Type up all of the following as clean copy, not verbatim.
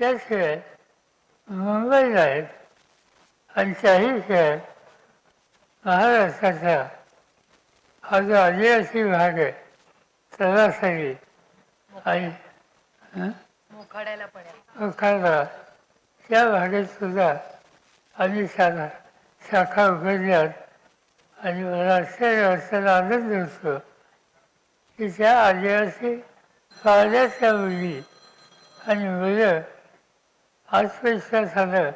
त्याशिवाय मुंबईला आहेत आणि त्याही शहर महाराष्ट्राचा हा जो आदिवासी भाग आहे सरासरी आणि मोखाडा त्या भागात सुद्धा आम्ही शाखा उघडल्यात आणि मला आश्चर्य वाटताना आनंद होतो की त्या आदिवासी पाळल्याच्या मुली आणि मुलं आत्मविश्वासानं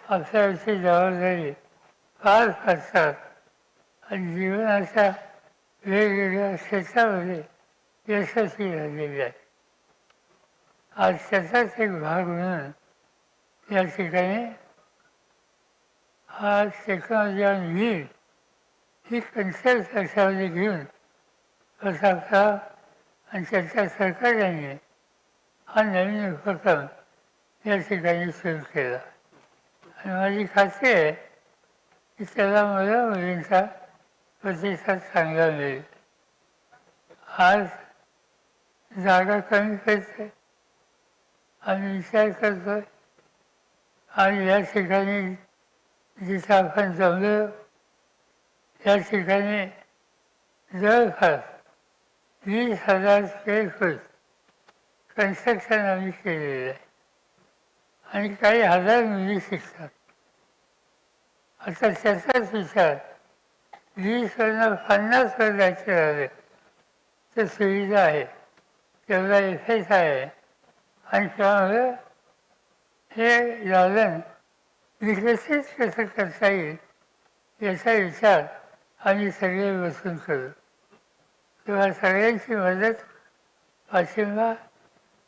आपल्याविषयी जबाबदारी पार पाडतात आणि जीवनाच्या वेगवेगळ्या क्षेत्रामध्ये यशस्वी झालेली आहे. आज त्याचाच एक भाग म्हणून या ठिकाणी हा technology on wheel he concept लक्षामध्ये घेऊन प्रतापराव आणि त्यांच्या सहकार्याने हा नवीन उपक्रम या ठिकाणी सुरू केला आणि माझी खात्री आहे की त्याला मुलं मुलींचा प्रतिसाद चांगला मिळेल. आज जागा कमी पडते आम्ही विचार करतो आणि या ठिकाणी जिथं आपण जमलो या ठिकाणी जवळपास 20,000 स्क्वेअर फूट कन्स्ट्रक्शन आम्ही केलेलं आहे आणि काही हजार मुली शिकतात. आता त्याचाच विचार 20वरनं 50वर जायचे झाले तर सुविधा आहे, तेवढा इफेक्ट आहे आणि त्यामुळे हे दालन विकसित कसं करता येईल याचा विचार आम्ही सगळे बसून करू. तेव्हा सगळ्यांची मदत पाठिंबा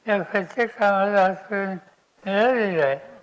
या प्रत्येक कामाला आजपर्यंत मिळालेला आहे.